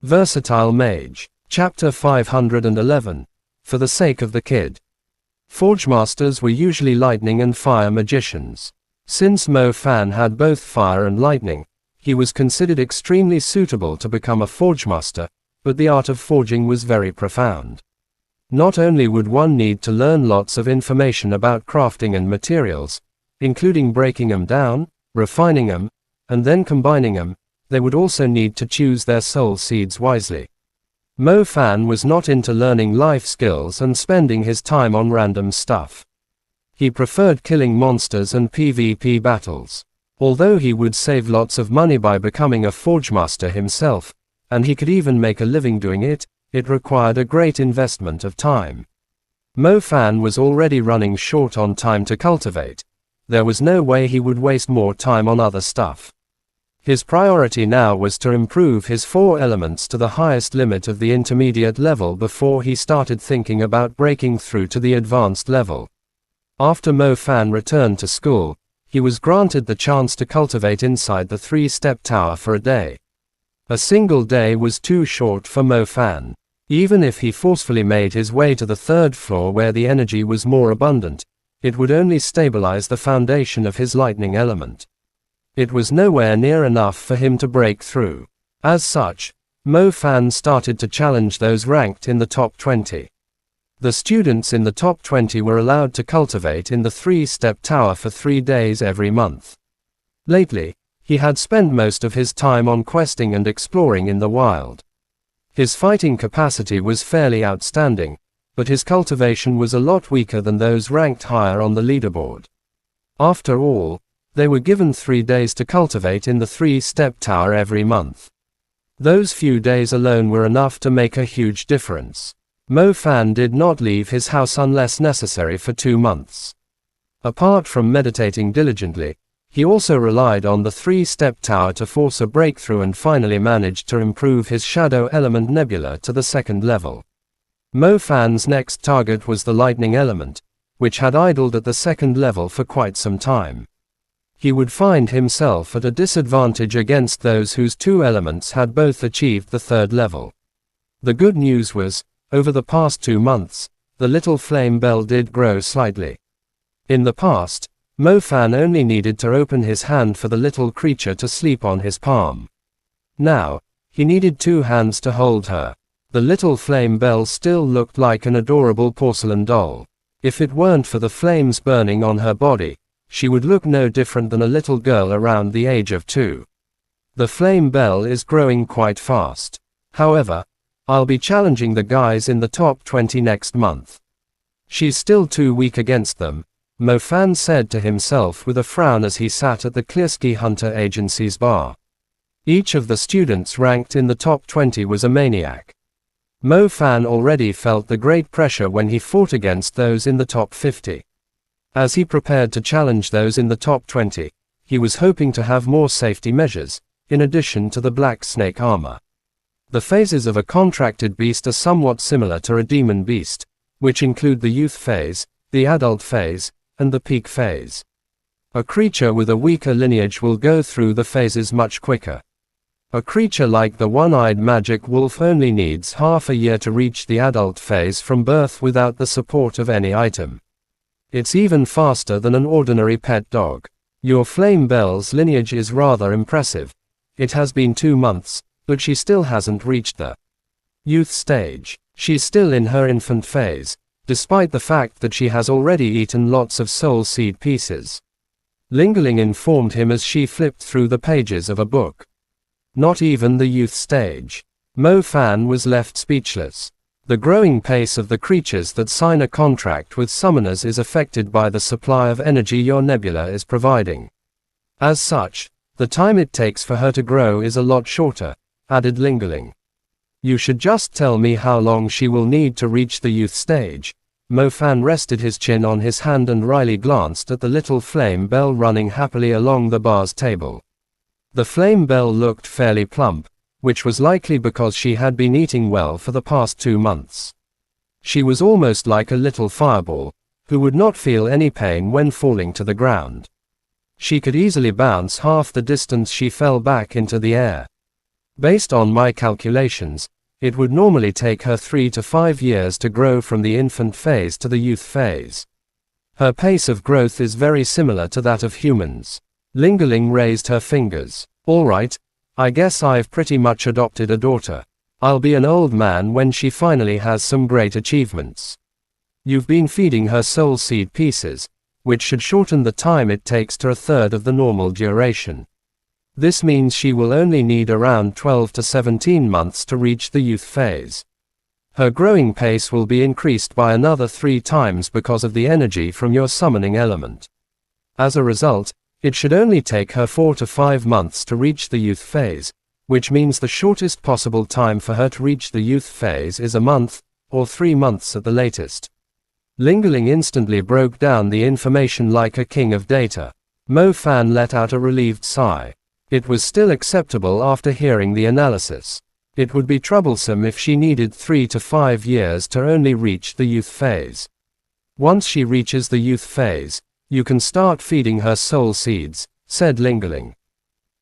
Versatile Mage. Chapter 511. For the sake of the kid. Forgemasters were usually lightning and fire magicians. Since Mo Fan had both fire and lightning, he was considered extremely suitable to become a forgemaster, but the art of forging was very profound. Not only would one need to learn lots of information about crafting and materials, including breaking them down, refining them, and then combining them, they would also need to choose their soul seeds wisely. Mo Fan was not into learning life skills and spending his time on random stuff. He preferred killing monsters and PvP battles. Although he would save lots of money by becoming a forgemaster himself, and he could even make a living doing it, it required a great investment of time. Mo Fan was already running short on time to cultivate. There was no way he would waste more time on other stuff. His priority now was to improve his 4 elements to the highest limit of the intermediate level before he started thinking about breaking through to the advanced level. After Mo Fan returned to school, he was granted the chance to cultivate inside the 3-step tower for a day. A single day was too short for Mo Fan. Even if he forcefully made his way to the 3rd floor where the energy was more abundant, it would only stabilize the foundation of his lightning element. It was nowhere near enough for him to break through. As such, Mo Fan started to challenge those ranked in the top 20. The students in the top 20 were allowed to cultivate in the 3-step tower for 3 days every month. Lately, he had spent most of his time on questing and exploring in the wild. His fighting capacity was fairly outstanding, but his cultivation was a lot weaker than those ranked higher on the leaderboard. After all, they were given 3 days to cultivate in the 3-step tower every month. Those few days alone were enough to make a huge difference. Mo Fan did not leave his house unless necessary for 2 months. Apart from meditating diligently, he also relied on the 3-step tower to force a breakthrough and finally managed to improve his shadow element nebula to the 2nd level. Mo Fan's next target was the lightning element, which had idled at the 2nd level for quite some time. He would find himself at a disadvantage against those whose 2 elements had both achieved the 3rd level. The good news was, over the past 2 months, the little flame bell did grow slightly. In the past, Mo Fan only needed to open his hand for the little creature to sleep on his palm. Now, he needed 2 hands to hold her. The little flame bell still looked like an adorable porcelain doll. If it weren't for the flames burning on her body, she would look no different than a little girl around the age of 2. The flame bell is growing quite fast. However, I'll be challenging the guys in the top 20 next month. She's still too weak against them, Mo Fan said to himself with a frown as he sat at the Klieski Hunter Agency's bar. Each of the students ranked in the top 20 was a maniac. Mo Fan already felt the great pressure when he fought against those in the top 50. As he prepared to challenge those in the top 20, he was hoping to have more safety measures, in addition to the black snake armor. The phases of a contracted beast are somewhat similar to a demon beast, which include the youth phase, the adult phase, and the peak phase. A creature with a weaker lineage will go through the phases much quicker. A creature like the one-eyed magic wolf only needs half a year to reach the adult phase from birth without the support of any item. It's even faster than an ordinary pet dog. Your flame bell's lineage is rather impressive. It has been 2 months, but she still hasn't reached the youth stage. She's still in her infant phase, despite the fact that she has already eaten lots of soul seed pieces. Ling informed him as she flipped through the pages of a book. Not even the youth stage. Mo Fan was left speechless. The growing pace of the creatures that sign a contract with summoners is affected by the supply of energy your nebula is providing. As such, the time it takes for her to grow is a lot shorter, added Ling. You should just tell me how long she will need to reach the youth stage. Mo Fan rested his chin on his hand and wryly glanced at the little flame bell running happily along the bar's table. The flame bell looked fairly plump, which was likely because she had been eating well for the past 2 months. She was almost like a little fireball, who would not feel any pain when falling to the ground. She could easily bounce half the distance she fell back into the air. Based on my calculations, it would normally take her 3 to 5 years to grow from the infant phase to the youth phase. Her pace of growth is very similar to that of humans. Ling raised her fingers. Alright, I guess I've pretty much adopted a daughter. I'll be an old man when she finally has some great achievements. You've been feeding her soul seed pieces, which should shorten the time it takes to a third of the normal duration. This means she will only need around 12 to 17 months to reach the youth phase. Her growing pace will be increased by another 3 times because of the energy from your summoning element. As a result, it should only take her 4 to 5 months to reach the youth phase, which means the shortest possible time for her to reach the youth phase is a month, or 3 months at the latest. Ling instantly broke down the information like a king of data. Mo Fan let out a relieved sigh. It was still acceptable after hearing the analysis. It would be troublesome if she needed 3 to 5 years to only reach the youth phase. Once she reaches the youth phase, you can start feeding her soul seeds, said Ling.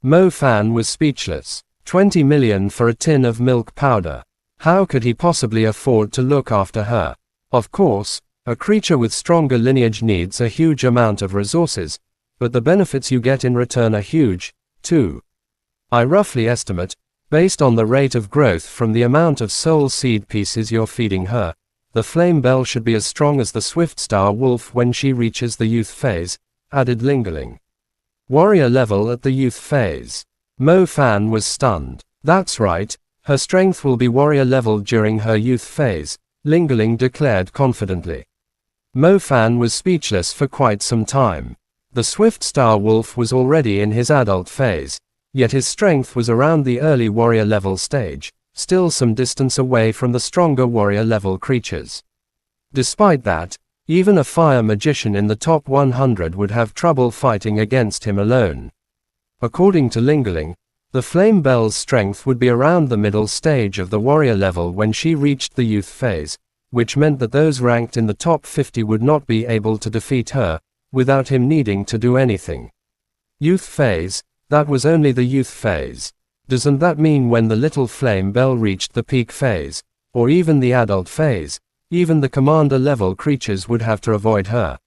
Mo Fan was speechless. 20 million for a tin of milk powder. How could he possibly afford to look after her? Of course, a creature with stronger lineage needs a huge amount of resources, but the benefits you get in return are huge, too. I roughly estimate, based on the rate of growth from the amount of soul seed pieces you're feeding her, the flame bell should be as strong as the swift star wolf when she reaches the youth phase, added Ling. Warrior level at the youth phase. Mo Fan was stunned. That's right, her strength will be warrior level during her youth phase, Ling declared confidently. Mo Fan was speechless for quite some time. The swift star wolf was already in his adult phase, yet his strength was around the early warrior level stage, still some distance away from the stronger warrior level creatures. Despite that, even a fire magician in the top 100 would have trouble fighting against him alone. According to Ling, the flame bell's strength would be around the middle stage of the warrior level when she reached the youth phase, which meant that those ranked in the top 50 would not be able to defeat her, without him needing to do anything. Youth phase, that was only the youth phase. Doesn't that mean when the little flame bell reached the peak phase, or even the adult phase, even the commander level creatures would have to avoid her?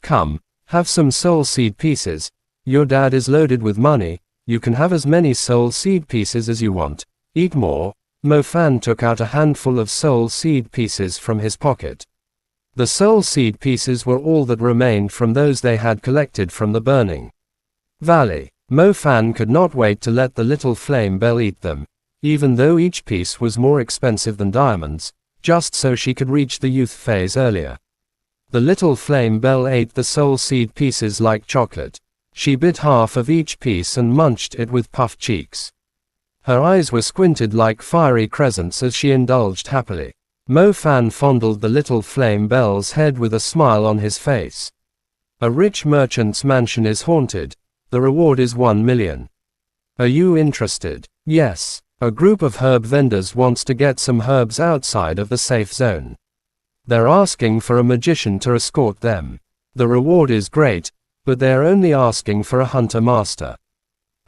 Come, have some soul seed pieces. Your dad is loaded with money, you can have as many soul seed pieces as you want. Eat more. Mo Fan took out a handful of soul seed pieces from his pocket. The soul seed pieces were all that remained from those they had collected from the burning valley. Mo Fan could not wait to let the little flame bell eat them, even though each piece was more expensive than diamonds, just so she could reach the youth phase earlier. The little flame bell ate the soul seed pieces like chocolate. She bit half of each piece and munched it with puffed cheeks. Her eyes were squinted like fiery crescents as she indulged happily. Mo Fan fondled the little flame bell's head with a smile on his face. A rich merchant's mansion is haunted. The reward is 1 million. Are you interested? Yes. A group of herb vendors wants to get some herbs outside of the safe zone. They're asking for a magician to escort them. The reward is great, but they're only asking for a hunter master.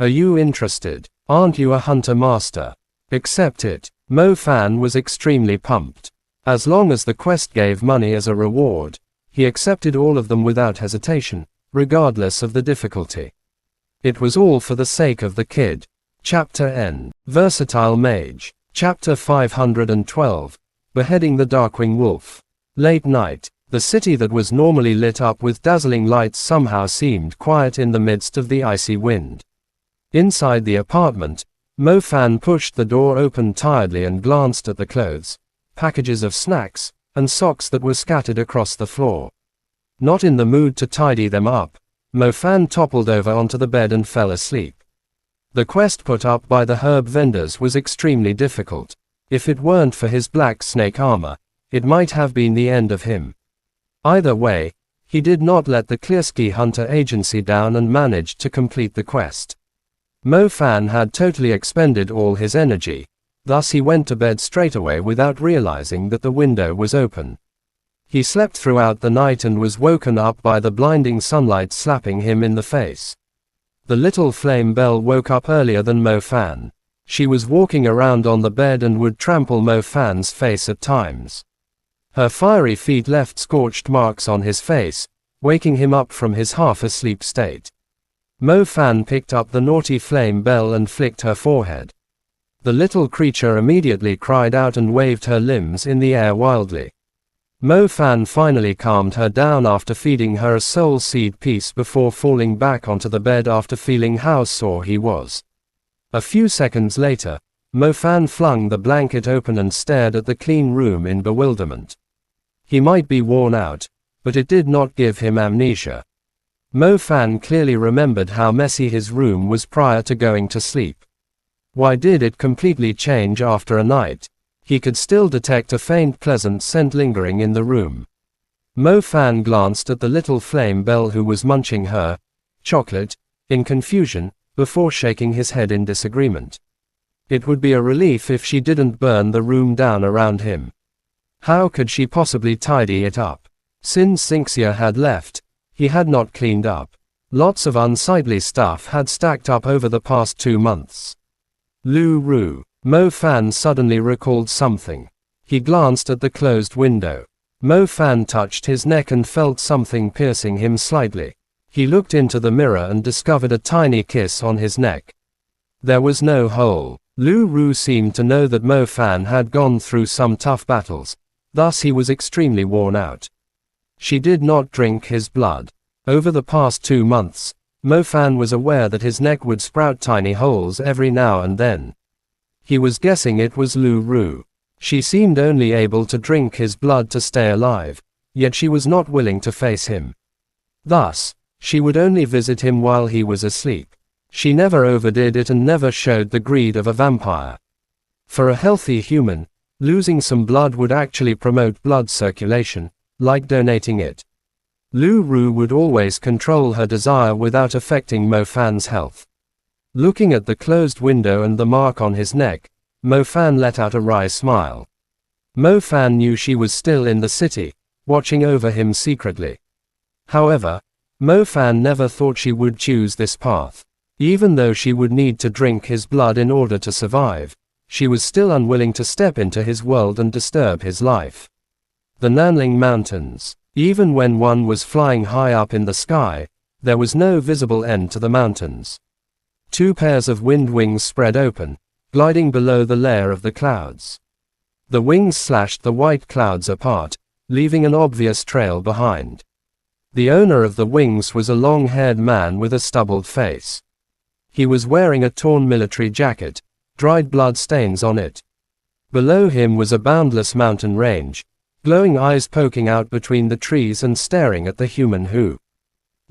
Are you interested? Aren't you a hunter master? Accept it. Mo Fan was extremely pumped. As long as the quest gave money as a reward, he accepted all of them without hesitation, regardless of the difficulty. It was all for the sake of the kid. Chapter N. Versatile Mage. Chapter 512. Beheading the Darkwing Wolf. Late night. The city that was normally lit up with dazzling lights somehow seemed quiet in the midst of the icy wind. Inside the apartment, Mo Fan pushed the door open tiredly and glanced at the clothes, packages of snacks, and socks that were scattered across the floor. Not in the mood to tidy them up, Mo Fan toppled over onto the bed and fell asleep. The quest put up by the herb vendors was extremely difficult. If it weren't for his black snake armor, it might have been the end of him. Either way, he did not let the Klersky Hunter Agency down and managed to complete the quest. Mo Fan had totally expended all his energy, thus he went to bed straight away without realizing that the window was open. He slept throughout the night and was woken up by the blinding sunlight slapping him in the face. The little flame bell woke up earlier than Mo Fan. She was walking around on the bed and would trample Mo Fan's face at times. Her fiery feet left scorched marks on his face, waking him up from his half-asleep state. Mo Fan picked up the naughty flame bell and flicked her forehead. The little creature immediately cried out and waved her limbs in the air wildly. Mo Fan finally calmed her down after feeding her a soul seed piece before falling back onto the bed after feeling how sore he was. A few seconds later, Mo Fan flung the blanket open and stared at the clean room in bewilderment. He might be worn out, but it did not give him amnesia. Mo Fan clearly remembered how messy his room was prior to going to sleep. Why did it completely change after a night? He could still detect a faint pleasant scent lingering in the room. Mo Fan glanced at the little flame bell who was munching her chocolate, in confusion, before shaking his head in disagreement. It would be a relief if she didn't burn the room down around him. How could she possibly tidy it up? Since Xinxia had left, he had not cleaned up. Lots of unsightly stuff had stacked up over the past 2 months. Lu Ru. Mo Fan suddenly recalled something. He glanced at the closed window. Mo Fan touched his neck and felt something piercing him slightly. He looked into the mirror and discovered a tiny kiss on his neck. There was no hole. Lu Ru seemed to know that Mo Fan had gone through some tough battles, thus he was extremely worn out. She did not drink his blood. Over the past 2 months, Mo Fan was aware that his neck would sprout tiny holes every now and then. He was guessing it was Lu Ru. She seemed only able to drink his blood to stay alive, yet she was not willing to face him. Thus, she would only visit him while he was asleep. She never overdid it and never showed the greed of a vampire. For a healthy human, losing some blood would actually promote blood circulation, like donating it. Lu Ru would always control her desire without affecting Mo Fan's health. Looking at the closed window and the mark on his neck, Mo Fan let out a wry smile. Mo Fan knew she was still in the city, watching over him secretly. However, Mo Fan never thought she would choose this path. Even though she would need to drink his blood in order to survive, she was still unwilling to step into his world and disturb his life. The Nanling Mountains. Even when one was flying high up in the sky, there was no visible end to the mountains. 2 pairs of wind wings spread open, gliding below the layer of the clouds. The wings slashed the white clouds apart, leaving an obvious trail behind. The owner of the wings was a long-haired man with a stubbled face. He was wearing a torn military jacket, dried blood stains on it. Below him was a boundless mountain range, glowing eyes poking out between the trees and staring at the human who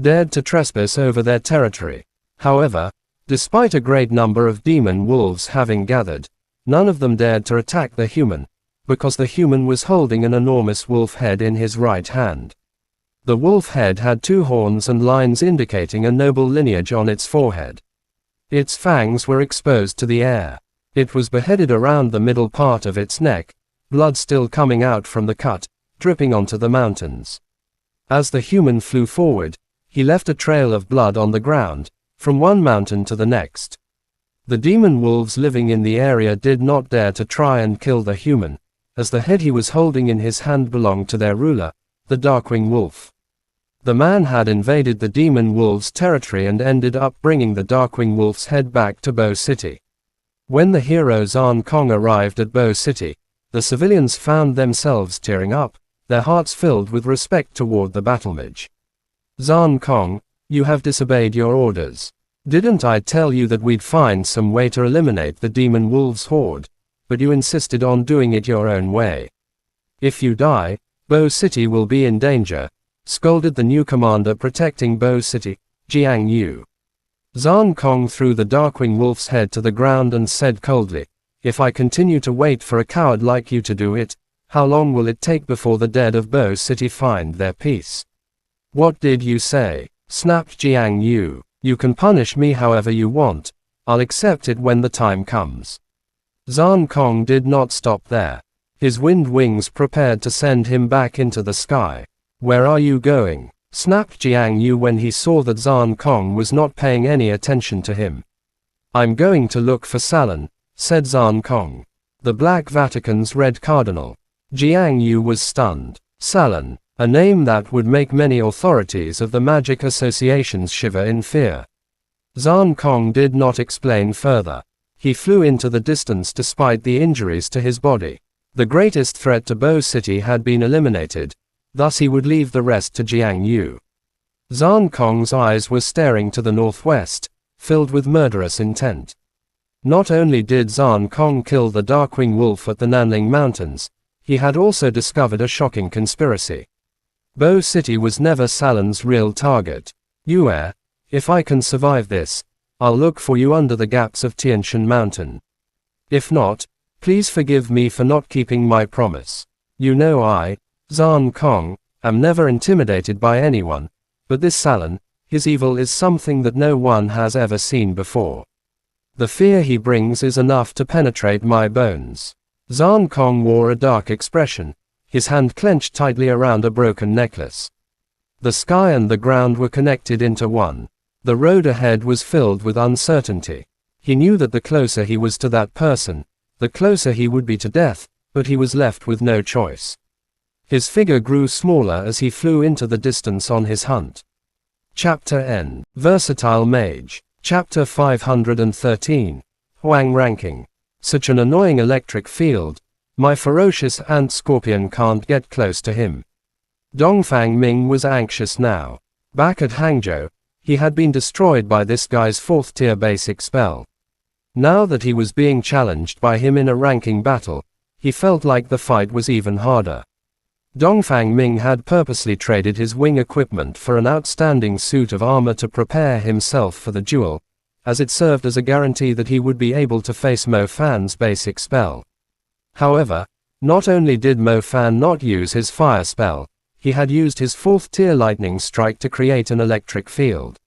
dared to trespass over their territory. However, despite a great number of demon wolves having gathered, none of them dared to attack the human, because the human was holding an enormous wolf head in his right hand. The wolf head had 2 horns and lines indicating a noble lineage on its forehead. Its fangs were exposed to the air. It was beheaded around the middle part of its neck, blood still coming out from the cut, dripping onto the mountains. As the human flew forward, he left a trail of blood on the ground, from one mountain to the next. The demon wolves living in the area did not dare to try and kill the human, as the head he was holding in his hand belonged to their ruler, the Darkwing Wolf. The man had invaded the demon wolves' territory and ended up bringing the Darkwing Wolf's head back to Bo City. When the hero Zan Kong arrived at Bo City, the civilians found themselves tearing up, their hearts filled with respect toward the battle mage. Zan Kong, you have disobeyed your orders. Didn't I tell you that we'd find some way to eliminate the demon wolves horde, but you insisted on doing it your own way. If you die, Bo City will be in danger, scolded the new commander protecting Bo City, Jiang Yu. Zan Kong threw the Darkwing Wolf's head to the ground and said coldly, if I continue to wait for a coward like you to do it, how long will it take before the dead of Bo City find their peace? What did you say? Snapped Jiang Yu. You can punish me however you want, I'll accept it when the time comes. Zan Kong did not stop there. His wind wings prepared to send him back into the sky. Where are you going? Snapped Jiang Yu when he saw that Zan Kong was not paying any attention to him. I'm going to look for Salon, said Zan Kong. The Black Vatican's Red Cardinal. Jiang Yu was stunned. Salon, a name that would make many authorities of the magic associations shiver in fear. Zan Kong did not explain further. He flew into the distance despite the injuries to his body. The greatest threat to Bo City had been eliminated, thus he would leave the rest to Jiang Yu. Zan Kong's eyes were staring to the northwest, filled with murderous intent. Not only did Zan Kong kill the Darkwing Wolf at the Nanling Mountains, he had also discovered a shocking conspiracy. Bo City was never Salon's real target. Yue, if I can survive this, I'll look for you under the gaps of Tianshan Mountain. If not, please forgive me for not keeping my promise. You know I, Zan Kong, am never intimidated by anyone, but this Salon, his evil is something that no one has ever seen before. The fear he brings is enough to penetrate my bones. Zan Kong wore a dark expression, his hand clenched tightly around a broken necklace. The sky and the ground were connected into one. The road ahead was filled with uncertainty. He knew that the closer he was to that person, the closer he would be to death, but he was left with no choice. His figure grew smaller as he flew into the distance on his hunt. Chapter N. Versatile Mage. Chapter 513. Huang Ranking. Such an annoying electric field. My ferocious ant scorpion can't get close to him. Dongfang Ming was anxious now. Back at Hangzhou, he had been destroyed by this guy's 4th tier basic spell. Now that he was being challenged by him in a ranking battle, he felt like the fight was even harder. Dongfang Ming had purposely traded his wing equipment for an outstanding suit of armor to prepare himself for the duel, as it served as a guarantee that he would be able to face Mo Fan's basic spell. However, not only did Mo Fan not use his fire spell, he had used his 4th tier lightning strike to create an electric field.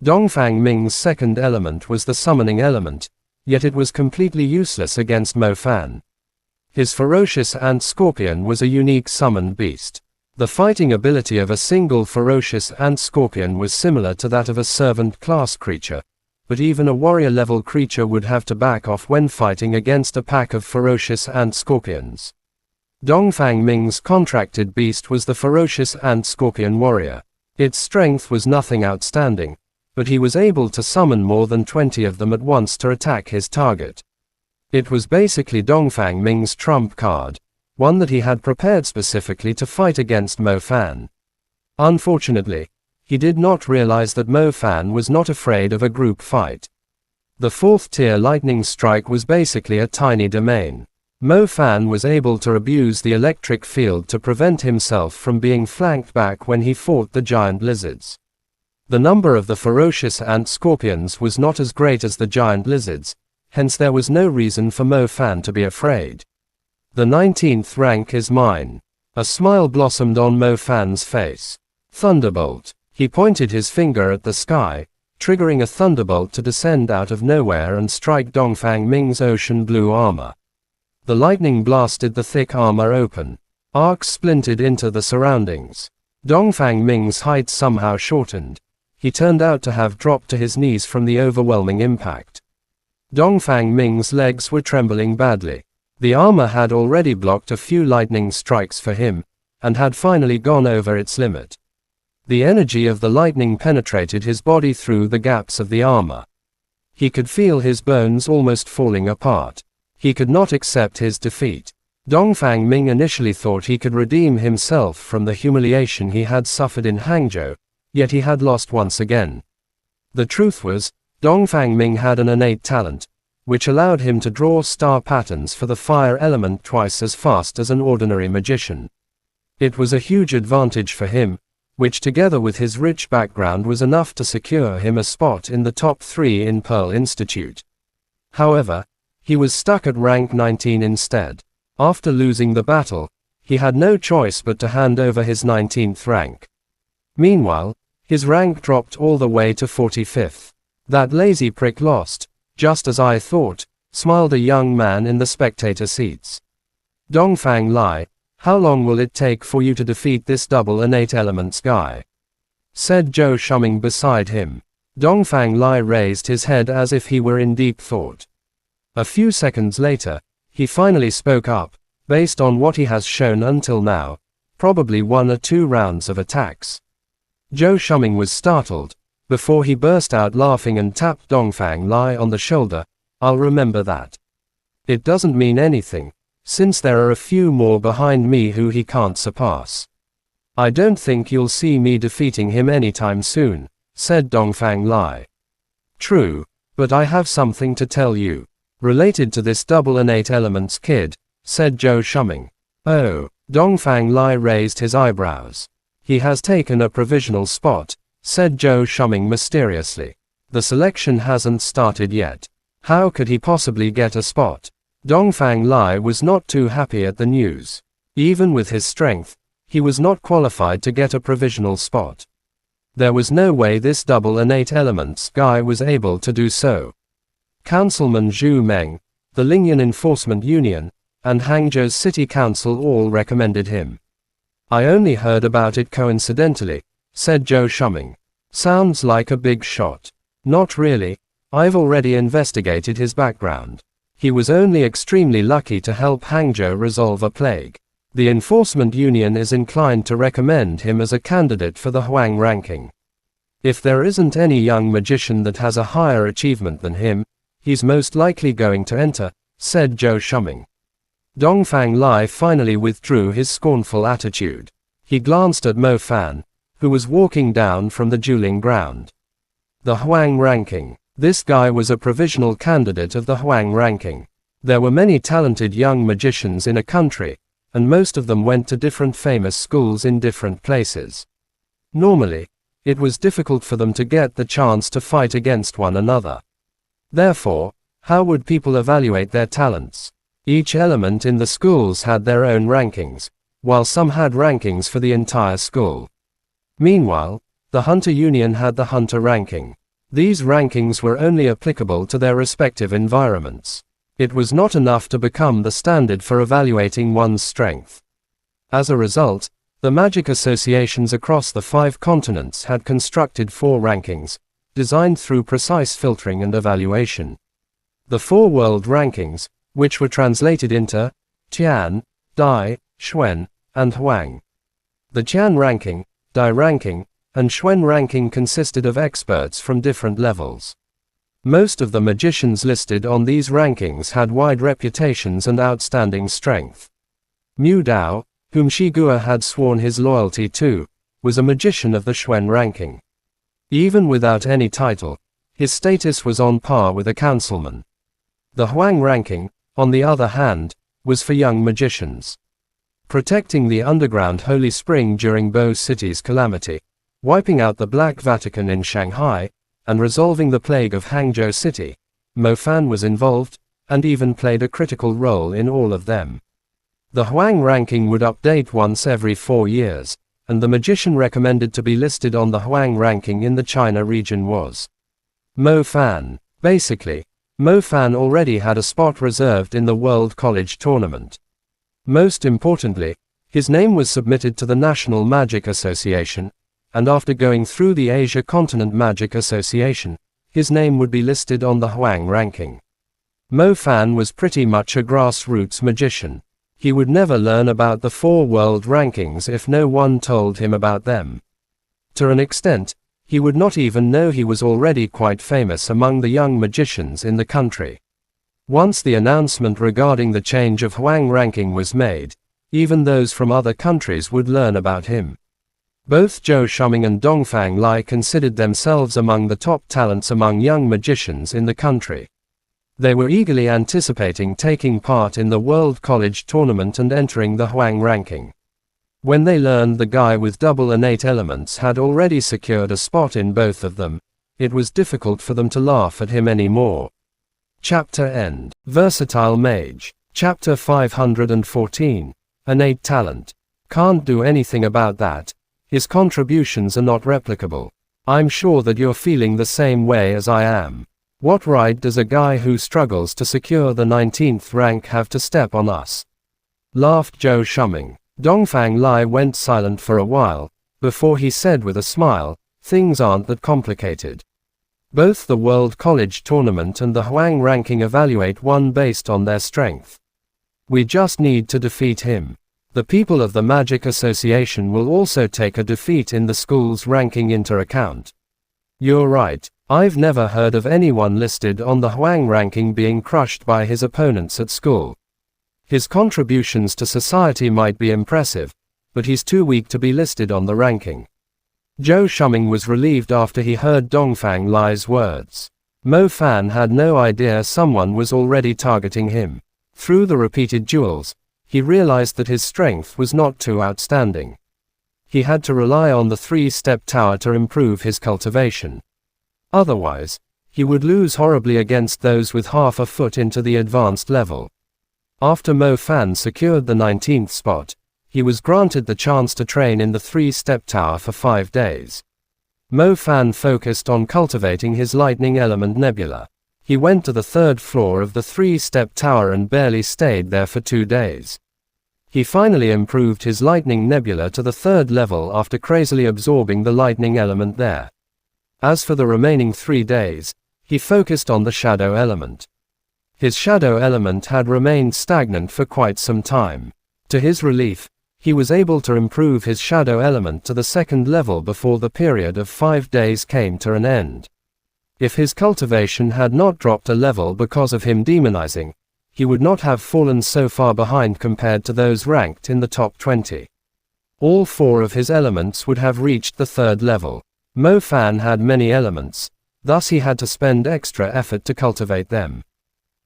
Dongfang Ming's second element was the summoning element, yet it was completely useless against Mo Fan. His ferocious ant scorpion was a unique summoned beast. The fighting ability of a single ferocious ant scorpion was similar to that of a servant class creature, but even a warrior level creature would have to back off when fighting against a pack of ferocious ant scorpions. Dongfang Ming's contracted beast was the ferocious ant scorpion warrior. Its strength was nothing outstanding, but he was able to summon more than 20 of them at once to attack his target. It was basically Dongfang Ming's trump card, one that he had prepared specifically to fight against Mo Fan. Unfortunately, he did not realize that Mo Fan was not afraid of a group fight. The 4th tier lightning strike was basically a tiny domain. Mo Fan was able to abuse the electric field to prevent himself from being flanked back when he fought the giant lizards. The number of the ferocious ant scorpions was not as great as the giant lizards, hence there was no reason for Mo Fan to be afraid. The 19th rank is mine. A smile blossomed on Mo Fan's face. Thunderbolt. He pointed his finger at the sky, triggering a thunderbolt to descend out of nowhere and strike Dongfang Ming's ocean blue armor. The lightning blasted the thick armor open. Arcs splintered into the surroundings. Dongfang Ming's height somehow shortened. He turned out to have dropped to his knees from the overwhelming impact. Dongfang Ming's legs were trembling badly. The armor had already blocked a few lightning strikes for him, and had finally gone over its limit. The energy of the lightning penetrated his body through the gaps of the armor. He could feel his bones almost falling apart. He could not accept his defeat. Dongfang Ming initially thought he could redeem himself from the humiliation he had suffered in Hangzhou, yet he had lost once again. The truth was, Dongfang Ming had an innate talent, which allowed him to draw star patterns for the fire element twice as fast as an ordinary magician. It was a huge advantage for him, which together with his rich background was enough to secure him a spot in the top 3 in Pearl Institute. However, he was stuck at rank 19 instead. After losing the battle, he had no choice but to hand over his 19th rank. Meanwhile, his rank dropped all the way to 45th. That lazy prick lost, just as I thought, smiled a young man in the spectator seats. Dongfang Lai, how long will it take for you to defeat this double innate elements guy? Said Zhou Shuming beside him. Dongfang Lai raised his head as if he were in deep thought. A few seconds later, he finally spoke up, based on what he has shown until now, probably 1 or 2 rounds of attacks. Zhou Shuming was startled, before he burst out laughing and tapped Dongfang Lai on the shoulder. I'll remember that. It doesn't mean anything, since there are a few more behind me who he can't surpass. I don't think you'll see me defeating him anytime soon, said Dongfang Lai. True, but I have something to tell you. Related to this double innate elements kid, said Zhou Shuming. Oh, Dongfang Lai raised his eyebrows. He has taken a provisional spot, said Zhou Shuming mysteriously. The selection hasn't started yet. How could he possibly get a spot? Dongfang Lai was not too happy at the news. Even with his strength, he was not qualified to get a provisional spot. There was no way this double innate elements guy was able to do so. Councilman Zhu Meng, the Lingyan Enforcement Union, and Hangzhou's City Council all recommended him. I only heard about it coincidentally, said Zhou Shuming. Sounds like a big shot. Not really. I've already investigated his background. He was only extremely lucky to help Hangzhou resolve a plague. The Enforcement Union is inclined to recommend him as a candidate for the Huang ranking. If there isn't any young magician that has a higher achievement than him, he's most likely going to enter, said Zhou Shuming. Dongfang Lai finally withdrew his scornful attitude. He glanced at Mo Fan, who was walking down from the dueling ground. The Huang ranking. This guy was a provisional candidate of the Huang ranking. There were many talented young magicians in a country, and most of them went to different famous schools in different places. Normally, it was difficult for them to get the chance to fight against one another. Therefore, how would people evaluate their talents? Each element in the schools had their own rankings, while some had rankings for the entire school. Meanwhile, the Hunter Union had the Hunter ranking. These rankings were only applicable to their respective environments. It was not enough to become the standard for evaluating one's strength. As a result, the magic associations across the 5 continents had constructed 4 rankings, designed through precise filtering and evaluation. The 4 world rankings, which were translated into Tian, Dai, Xuan, and Huang. The Tian ranking, Dai ranking, and Xuan ranking consisted of experts from different levels. Most of the magicians listed on these rankings had wide reputations and outstanding strength. Mu Dao, whom Shi Guo had sworn his loyalty to, was a magician of the Xuan ranking. Even without any title, his status was on par with a councilman. The Huang ranking, on the other hand, was for young magicians. Protecting the underground holy spring during Bo City's calamity, wiping out the Black Vatican in Shanghai, and resolving the plague of Hangzhou City, Mo Fan was involved, and even played a critical role in all of them. The Huang ranking would update once every 4 years, and the magician recommended to be listed on the Huang ranking in the China region was Mo Fan. Basically, Mo Fan already had a spot reserved in the World College Tournament. Most importantly, his name was submitted to the National Magic Association, and after going through the Asia Continent Magic Association, his name would be listed on the Huang ranking. Mo Fan was pretty much a grassroots magician. He would never learn about the 4 world rankings if no one told him about them. To an extent, he would not even know he was already quite famous among the young magicians in the country. Once the announcement regarding the change of Huang ranking was made, even those from other countries would learn about him. Both Zhou Shuming and Dongfang Lai considered themselves among the top talents among young magicians in the country. They were eagerly anticipating taking part in the World College Tournament and entering the Huang ranking. When they learned the guy with double innate elements had already secured a spot in both of them, it was difficult for them to laugh at him anymore. Chapter End. Versatile Mage. Chapter 514. Innate Talent. Can't do anything about that. His contributions are not replicable. I'm sure that you're feeling the same way as I am. What right does a guy who struggles to secure the 19th rank have to step on us? Laughed Zhou Shuming. Dongfang Lai went silent for a while, before he said with a smile, things aren't that complicated. Both the World College Tournament and the Hwang ranking evaluate one based on their strength. We just need to defeat him. The people of the Magic Association will also take a defeat in the school's ranking into account. You're right, I've never heard of anyone listed on the Hwang ranking being crushed by his opponents at school. His contributions to society might be impressive, but he's too weak to be listed on the ranking. Zhou Shuming was relieved after he heard Dongfang Lai's words. Mo Fan had no idea someone was already targeting him. Through the repeated duels, he realized that his strength was not too outstanding. He had to rely on the 3-step tower to improve his cultivation. Otherwise, he would lose horribly against those with half a foot into the advanced level. After Mo Fan secured the 19th spot, he was granted the chance to train in the 3-step tower for 5 days. Mo Fan focused on cultivating his lightning element nebula. He went to the 3rd floor of the 3-step tower and barely stayed there for 2 days. He finally improved his lightning nebula to the 3rd level after crazily absorbing the lightning element there. As for the remaining 3 days, he focused on the shadow element. His shadow element had remained stagnant for quite some time. To his relief, he was able to improve his shadow element to the 2nd level before the period of 5 days came to an end. If his cultivation had not dropped a level because of him demonizing, he would not have fallen so far behind compared to those ranked in the top 20. All 4 of his elements would have reached the 3rd level. Mo Fan had many elements, thus he had to spend extra effort to cultivate them.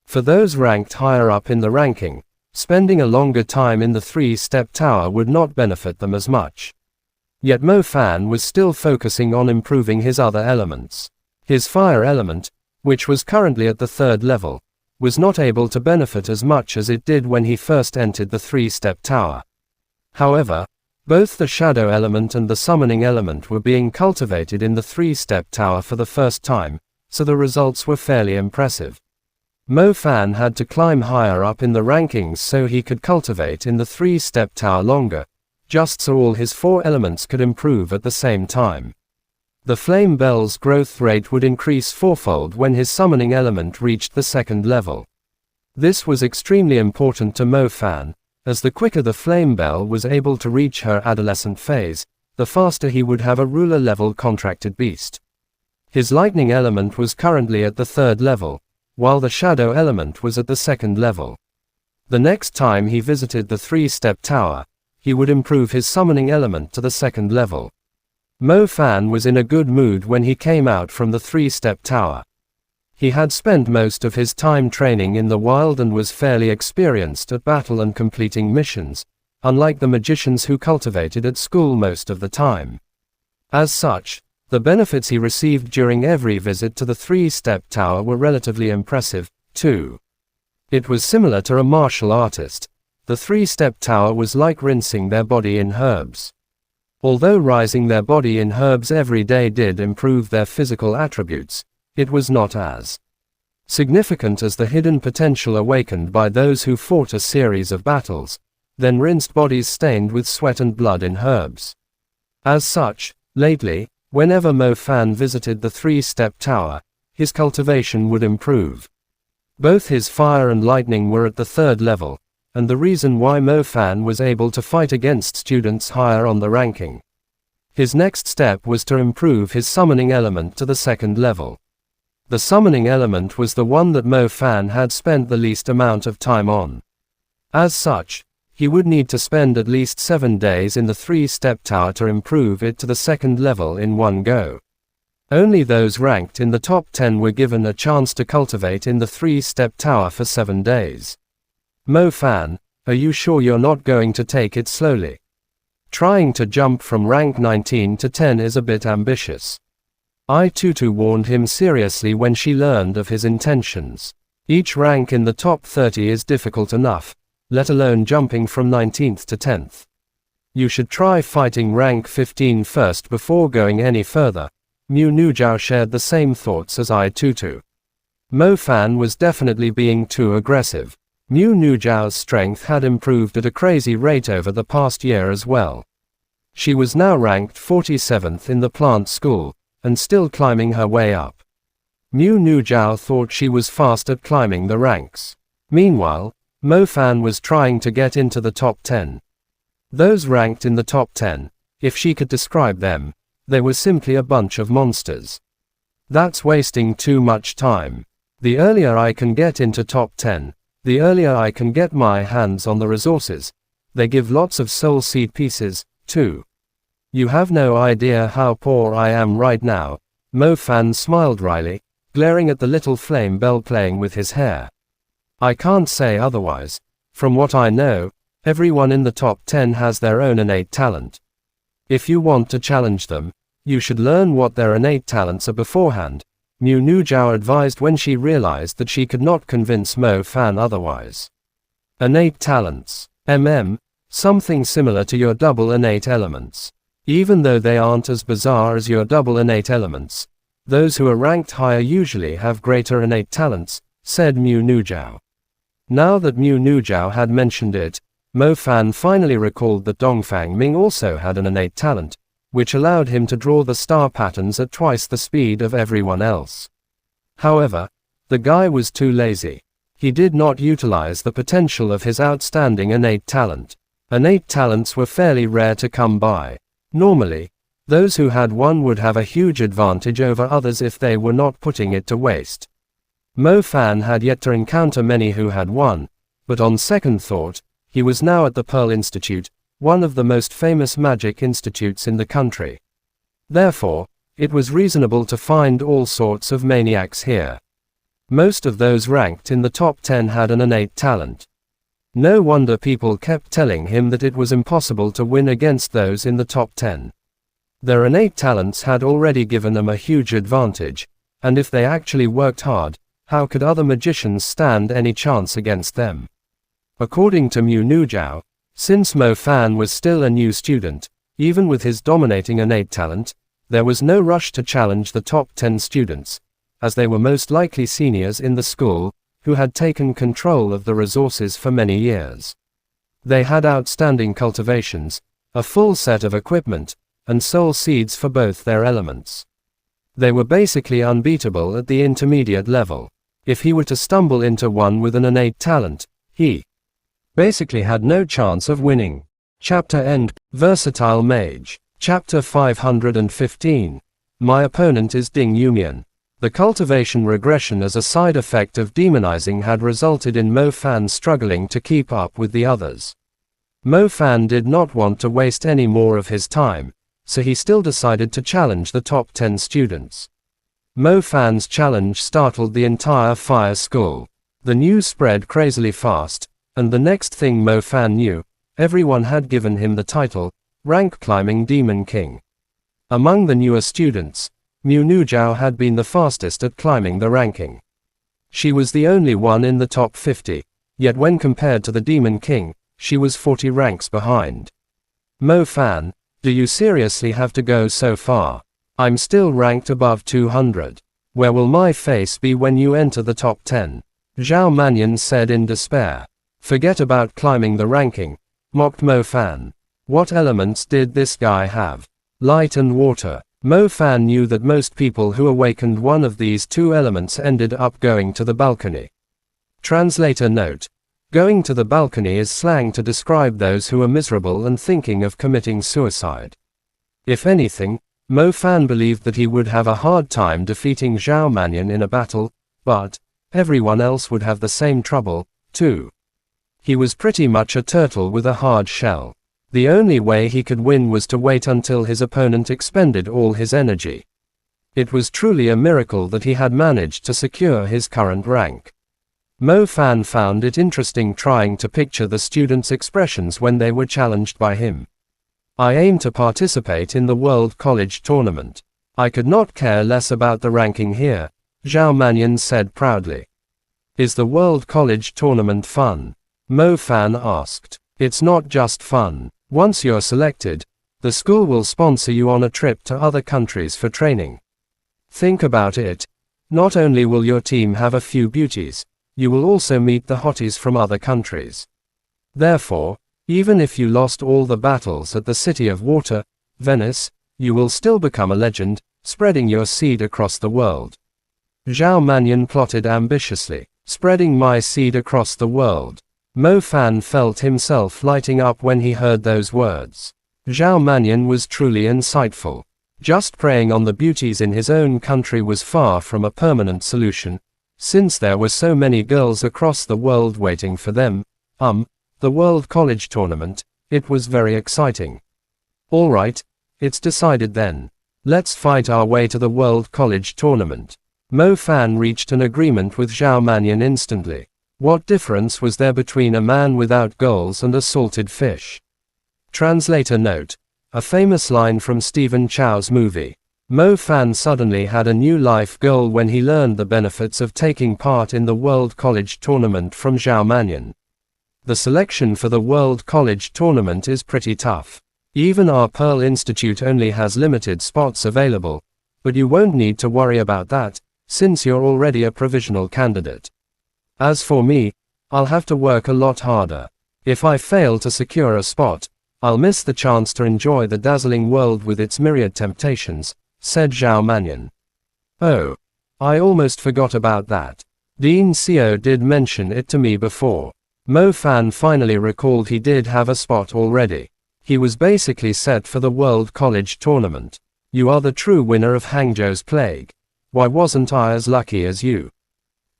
For those ranked higher up in the ranking, spending a longer time in the 3-step tower would not benefit them as much. Yet Mo Fan was still focusing on improving his other elements. His fire element, which was currently at the 3rd level, was not able to benefit as much as it did when he first entered the 3-step tower. However, both the shadow element and the summoning element were being cultivated in the 3-step tower for the first time, so the results were fairly impressive. Mo Fan had to climb higher up in the rankings so he could cultivate in the 3-step tower longer, just so all his 4 elements could improve at the same time. The Flame Bell's growth rate would increase 4-fold when his summoning element reached the 2nd level. This was extremely important to Mo Fan, as the quicker the Flame Bell was able to reach her adolescent phase, the faster he would have a ruler-level contracted beast. His lightning element was currently at the 3rd level, while the shadow element was at the 2nd level. The next time he visited the 3-step tower, he would improve his summoning element to the 2nd level. Mo Fan was in a good mood when he came out from the 3-step tower. He had spent most of his time training in the wild and was fairly experienced at battle and completing missions, unlike the magicians who cultivated at school most of the time. As such, the benefits he received during every visit to the 3-step tower were relatively impressive, too. It was similar to a martial artist. The 3-step tower was like rinsing their body in herbs. Although rising their body in herbs every day did improve their physical attributes, it was not as significant as the hidden potential awakened by those who fought a series of battles, then rinsed bodies stained with sweat and blood in herbs. As such, lately, whenever Mo Fan visited the 3-step tower, his cultivation would improve. Both his fire and lightning were at the 3rd level, and the reason why Mo Fan was able to fight against students higher on the ranking. His next step was to improve his summoning element to the 2nd level. The summoning element was the one that Mo Fan had spent the least amount of time on. As such, he would need to spend at least 7 days in the 3-step tower to improve it to the 2nd level in one go. Only those ranked in the top 10 were given a chance to cultivate in the 3-step tower for 7 days. Mo Fan, are you sure you're not going to take it slowly? Trying to jump from rank 19 to 10 is a bit ambitious. Tutu warned him seriously when she learned of his intentions. Each rank in the top 30 is difficult enough, let alone jumping from 19th to 10th. You should try fighting rank 15 first before going any further. Mu Nujiao shared the same thoughts as Tutu. Mo Fan was definitely being too aggressive. Mu Nujiao's strength had improved at a crazy rate over the past year as well. She was now ranked 47th in the plant school, and still climbing her way up. Mu Nujiao thought she was fast at climbing the ranks. Meanwhile, Mo Fan was trying to get into the top 10. Those ranked in the top 10, if she could describe them, they were simply a bunch of monsters. That's wasting too much time. The earlier I can get into top 10, the earlier I can get my hands on the resources. They give lots of soul seed pieces, too. You have no idea how poor I am right now. Mo Fan smiled wryly, glaring at the little flame bell playing with his hair. I can't say otherwise. From what I know, everyone in the top 10 has their own innate talent. If you want to challenge them, you should learn what their innate talents are beforehand, Mu Nujiao advised when she realized that she could not convince Mo Fan otherwise. Innate talents. Something similar to your double innate elements. Even though they aren't as bizarre as your double innate elements, those who are ranked higher usually have greater innate talents, said Mu Nujiao. Now that Mu Nujiao had mentioned it, Mo Fan finally recalled that Dongfang Ming also had an innate talent, which allowed him to draw the star patterns at twice the speed of everyone else. However, the guy was too lazy. He did not utilize the potential of his outstanding innate talent. Innate talents were fairly rare to come by. Normally, those who had one would have a huge advantage over others if they were not putting it to waste. Mo Fan had yet to encounter many who had one, but on second thought, he was now at the Pearl Institute, one of the most famous magic institutes in the country. Therefore, it was reasonable to find all sorts of maniacs here. Most of those ranked in the top 10 had an innate talent. No wonder people kept telling him that it was impossible to win against those in the top 10. Their innate talents had already given them a huge advantage, and if they actually worked hard, how could other magicians stand any chance against them? According to Mu Nujiao, since Mo Fan was still a new student, even with his dominating innate talent, there was no rush to challenge the top 10 students, as they were most likely seniors in the school, who had taken control of the resources for many years. They had outstanding cultivations, a full set of equipment, and soul seeds for both their elements. They were basically unbeatable at the intermediate level. If he were to stumble into one with an innate talent, he basically had no chance of winning. Chapter End. Versatile Mage. Chapter 515. My opponent is Ding Yumian. The cultivation regression as a side effect of demonizing had resulted in Mo Fan struggling to keep up with the others. Mo Fan did not want to waste any more of his time, so he still decided to challenge the top 10 students. Mo Fan's challenge startled the entire fire school. The news spread crazily fast, and the next thing Mo Fan knew, everyone had given him the title, Rank Climbing Demon King. Among the newer students, Mu Nujiao had been the fastest at climbing the ranking. She was the only one in the top 50, yet when compared to the Demon King, she was 40 ranks behind. Mo Fan, do you seriously have to go so far? I'm still ranked above 200. Where will my face be when you enter the top 10? Zhao Mannion said in despair. Forget about climbing the ranking, mocked Mo Fan. What elements did this guy have? Light and water. Mo Fan knew that most people who awakened one of these two elements ended up going to the balcony. Translator note. Going to the balcony is slang to describe those who are miserable and thinking of committing suicide. If anything, Mo Fan believed that he would have a hard time defeating Zhao Mannion in a battle, but everyone else would have the same trouble, too. He was pretty much a turtle with a hard shell. The only way he could win was to wait until his opponent expended all his energy. It was truly a miracle that he had managed to secure his current rank. Mo Fan found it interesting trying to picture the students' expressions when they were challenged by him. I aim to participate in the World College Tournament. I could not care less about the ranking here, Zhao Mannion said proudly. Is the World College Tournament fun? Mo Fan asked. It's not just fun. Once you're selected, the school will sponsor you on a trip to other countries for training. Think about it. Not only will your team have a few beauties, you will also meet the hotties from other countries. Therefore, even if you lost all the battles at the City of Water, Venice, you will still become a legend, spreading your seed across the world. Zhao Mannion plotted ambitiously, spreading my seed across the world. Mo Fan felt himself lighting up when he heard those words. Zhao Mannion was truly insightful. Just preying on the beauties in his own country was far from a permanent solution, since there were so many girls across the world waiting for them. The World College Tournament, it was very exciting. Alright, it's decided then. Let's fight our way to the World College Tournament. Mo Fan reached an agreement with Zhao Mannion instantly. What difference was there between a man without goals and a salted fish? Translator note. A famous line from Stephen Chow's movie. Mo Fan suddenly had a new life goal when he learned the benefits of taking part in the World College Tournament from Zhao Mannion. The selection for the World College Tournament is pretty tough. Even our Pearl Institute only has limited spots available, but you won't need to worry about that, since you're already a provisional candidate. As for me, I'll have to work a lot harder. If I fail to secure a spot, I'll miss the chance to enjoy the dazzling world with its myriad temptations, said Zhao Mannion. Oh, I almost forgot about that. Dean Xiao did mention it to me before. Mo Fan finally recalled he did have a spot already. He was basically set for the World College Tournament. You are the true winner of Hangzhou's plague. Why wasn't I as lucky as you?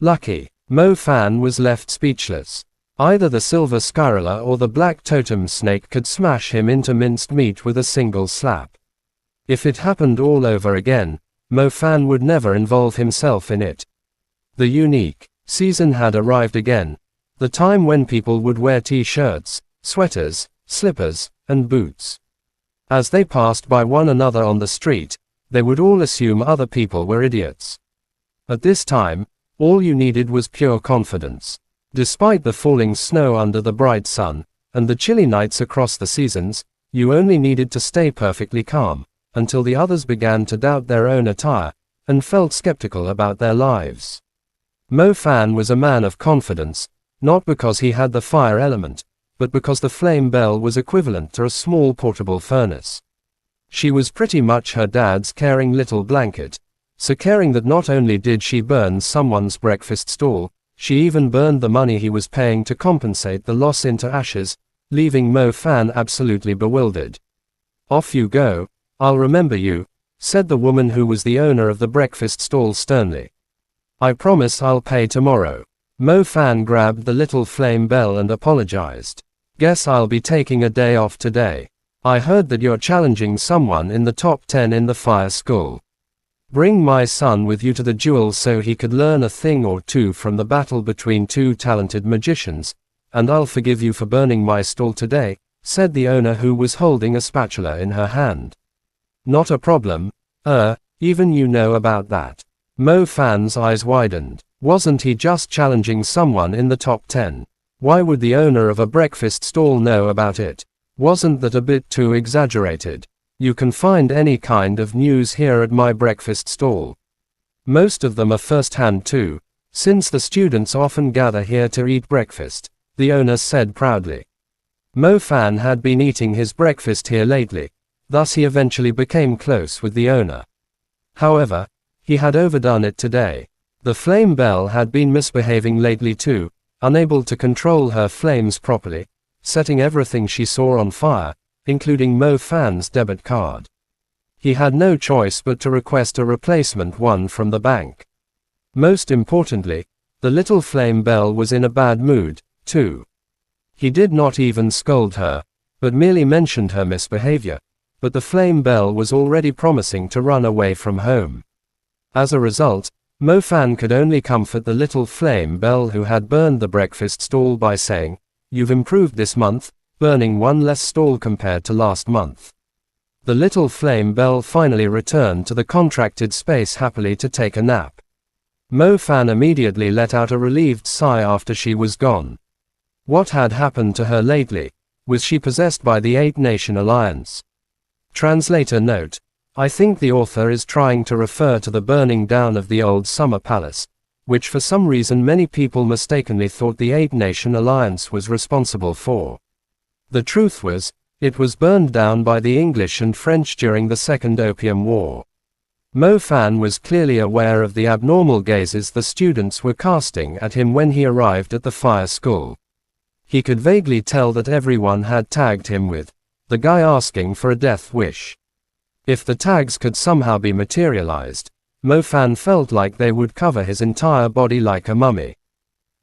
Lucky. Mo Fan was left speechless. Either the silver Skyrilla or the black totem snake could smash him into minced meat with a single slap. If it happened all over again, Mo Fan would never involve himself in it. The unique season had arrived again. The time when people would wear t-shirts, sweaters, slippers, and boots. As they passed by one another on the street, they would all assume other people were idiots. At this time, all you needed was pure confidence. Despite the falling snow under the bright sun, and the chilly nights across the seasons, you only needed to stay perfectly calm, until the others began to doubt their own attire, and felt skeptical about their lives. Mo Fan was a man of confidence, not because he had the fire element, but because the flame bell was equivalent to a small portable furnace. She was pretty much her dad's caring little blanket, so caring that not only did she burn someone's breakfast stall, she even burned the money he was paying to compensate the loss into ashes, leaving Mo Fan absolutely bewildered. Off you go, I'll remember you, said the woman who was the owner of the breakfast stall sternly. I promise I'll pay tomorrow. Mo Fan grabbed the little flame bell and apologized. Guess I'll be taking a day off today. I heard that you're challenging someone in the top 10 in the fire school. Bring my son with you to the duel so he could learn a thing or two from the battle between two talented magicians, and I'll forgive you for burning my stall today, said the owner who was holding a spatula in her hand. Not a problem. Even you know about that. Mo Fan's eyes widened. Wasn't he just challenging someone in the top 10? Why would the owner of a breakfast stall know about it? Wasn't that a bit too exaggerated? You can find any kind of news here at my breakfast stall. Most of them are first-hand too, since the students often gather here to eat breakfast, the owner said proudly. Mo Fan had been eating his breakfast here lately, thus he eventually became close with the owner. However, he had overdone it today. The flame bell had been misbehaving lately too, unable to control her flames properly, setting everything she saw on fire, including Mo Fan's debit card. He had no choice but to request a replacement one from the bank. Most importantly, the little flame bell was in a bad mood, too. He did not even scold her, but merely mentioned her misbehavior, but the flame bell was already promising to run away from home. As a result, Mo Fan could only comfort the little flame bell who had burned the breakfast stall by saying, "You've improved this month, burning one less stall compared to last month." The little flame bell finally returned to the contracted space happily to take a nap. Mo Fan immediately let out a relieved sigh after she was gone. What had happened to her lately? Was she possessed by the 8-Nation Alliance? Translator note. I think the author is trying to refer to the burning down of the old summer palace, which for some reason many people mistakenly thought the 8-Nation Alliance was responsible for. The truth was, it was burned down by the English and French during the Second Opium War. Mo Fan was clearly aware of the abnormal gazes the students were casting at him when he arrived at the fire school. He could vaguely tell that everyone had tagged him with the guy asking for a death wish. If the tags could somehow be materialized, Mo Fan felt like they would cover his entire body like a mummy.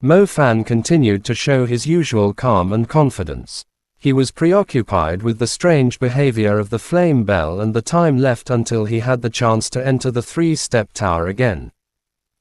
Mo Fan continued to show his usual calm and confidence. He was preoccupied with the strange behavior of the flame bell and the time left until he had the chance to enter the 3-step tower again.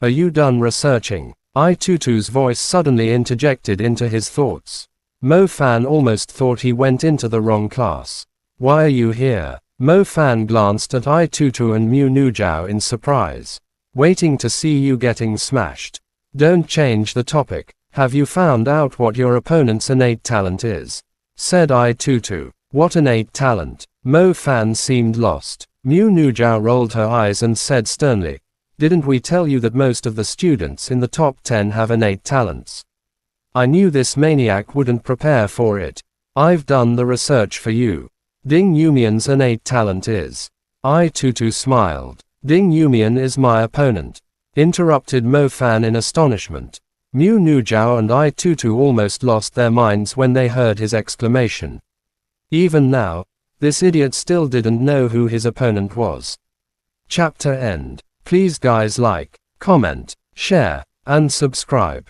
Are you done researching? I-Tutu's voice suddenly interjected into his thoughts. Mo Fan almost thought he went into the wrong class. Why are you here? Mo Fan glanced at I-Tutu and Mu Nujiao in surprise. Waiting to see you getting smashed. Don't change the topic. Have you found out what your opponent's innate talent is? Said I-Tutu. What innate talent? Mo Fan seemed lost. Mu Nujiao rolled her eyes and said sternly, didn't we tell you that most of the students in the top 10 have innate talents? I knew this maniac wouldn't prepare for it. I've done the research for you. Ding Yumian's innate talent is. I-Tutu smiled. Ding Yumian is my opponent. Interrupted Mo Fan in astonishment. Mu Nujiao and I-Tutu almost lost their minds when they heard his exclamation. Even now, this idiot still didn't know who his opponent was. Chapter end. Please guys like, comment, share, and subscribe.